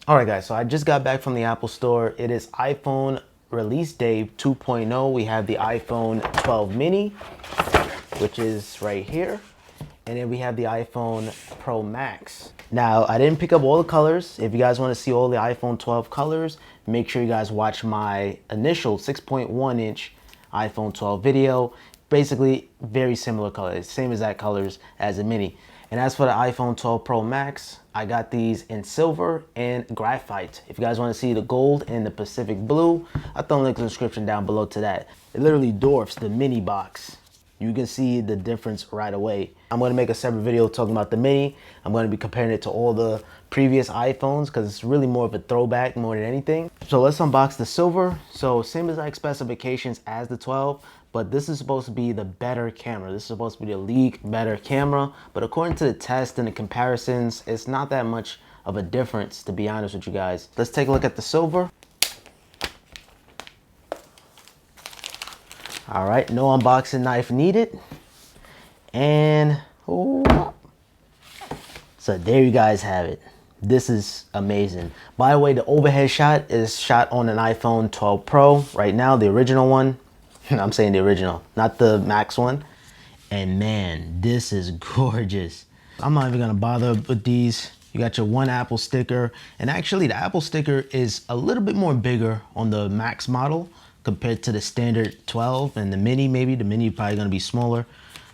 All right, guys, so I just got back from the Apple Store. It is iPhone release day 2.0. We have the iPhone 12 mini, which is right here. And then we have the iPhone Pro Max. Now, I didn't pick up all the colors. If you guys want to see all the iPhone 12 colors, make sure you guys watch my initial 6.1 inch iPhone 12 video. Basically, very similar colors, same exact colors as the mini. And as for the iPhone 12 Pro Max, I got these in silver and graphite. If you guys want to see the gold and the Pacific blue, I'll throw a link in the description down below to that. It literally dwarfs the mini box. You can see the difference right away. I'm going to make a separate video talking about the mini. I'm going to be comparing it to all the previous iPhones because it's really more of a throwback more than anything. So let's unbox the silver. So same exact specifications as the 12, but this is supposed to be the better camera. This is supposed to be the league better camera, but according to the test and the comparisons, it's not that much of a difference, to be honest with you guys. Let's take a look at the silver. All right, no unboxing knife needed. And oh, so there you guys have it. This is amazing. By the way, the overhead shot is shot on an iPhone 12 Pro right now, the original one. I'm saying the original, not the Max one. And man, this is gorgeous. I'm not even gonna bother with these. You got your one Apple sticker, and actually the Apple sticker is a little bit more bigger on the Max model compared to the standard 12 and the mini. Maybe the mini probably gonna be smaller,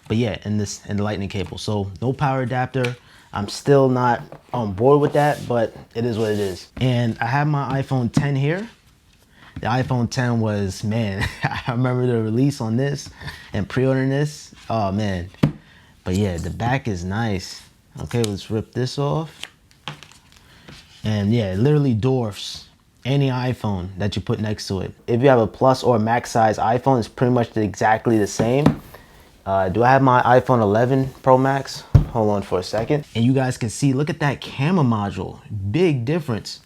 but yeah, and the lightning cable. So no power adapter. I'm still not on board with that, but it is what it is. And I have my iPhone 10 here. The iPhone 10 was, man, I remember the release on this and pre-ordering this. Oh man, but yeah, the back is nice. Okay, let's rip this off. And yeah, it literally dwarfs any iPhone that you put next to it. If you have a plus or max size iPhone, it's pretty much exactly the same. Do I have my iPhone 11 Pro Max? Hold on for a second. And you guys can see, look at that camera module. Big difference.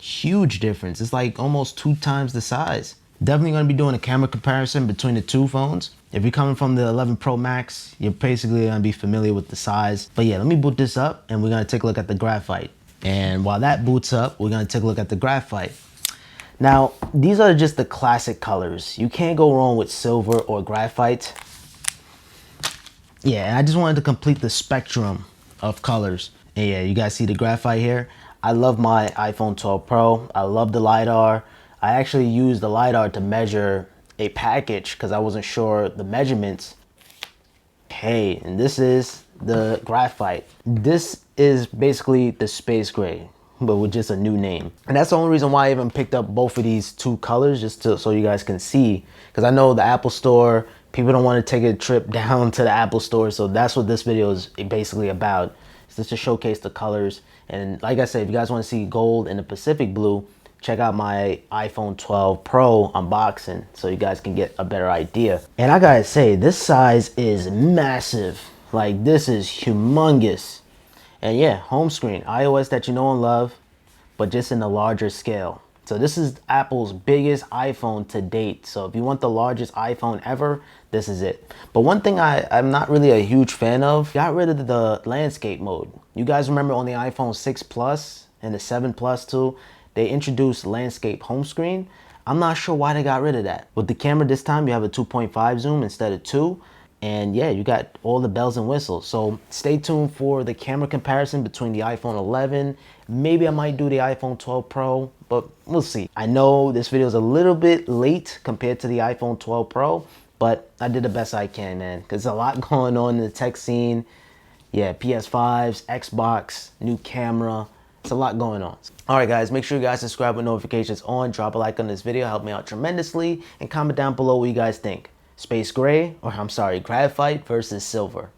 Huge difference. It's like almost 2 times the size. Definitely gonna be doing a camera comparison between the two phones. If you're coming from the 11 Pro Max, you're basically gonna be familiar with the size. But yeah, let me boot this up and we're gonna take a look at the graphite. And while that boots up, we're gonna take a look at the graphite. Now, these are just the classic colors. You can't go wrong with silver or graphite. Yeah, and I just wanted to complete the spectrum of colors. And yeah, you guys see the graphite here. I love my iPhone 12 Pro. I love the LiDAR. I actually used the LiDAR to measure a package because I wasn't sure the measurements. Hey, and this is the graphite. This is basically the space gray, but with just a new name. And that's the only reason why I even picked up both of these two colors, just so you guys can see. Because I know the Apple Store, people don't want to take a trip down to the Apple Store, so that's what this video is basically about. It's just to showcase the colors. And like I said, if you guys want to see gold and the Pacific blue, check out my iPhone 12 Pro unboxing so you guys can get a better idea. And I gotta say, this size is massive. Like, this is humongous. And yeah, home screen, iOS that you know and love, but just in a larger scale. So this is Apple's biggest iPhone to date. So if you want the largest iPhone ever, this is it. But one thing I'm not really a huge fan of, got rid of the landscape mode. You guys remember on the iPhone 6 Plus and the 7 Plus too, they introduced landscape home screen. I'm not sure why they got rid of that. With the camera this time, you have a 2.5 zoom instead of 2. And yeah, you got all the bells and whistles. So stay tuned for the camera comparison between the iPhone 11. Maybe I might do the iPhone 12 Pro, but we'll see. I know this video is a little bit late compared to the iPhone 12 Pro, but I did the best I can, man, because there's a lot going on in the tech scene. Yeah, PS5s, Xbox, new camera. It's a lot going on. All right, guys, make sure you guys subscribe with notifications on. Drop a like on this video, help me out tremendously, and comment down below what you guys think. Space gray, or I'm sorry, graphite versus silver.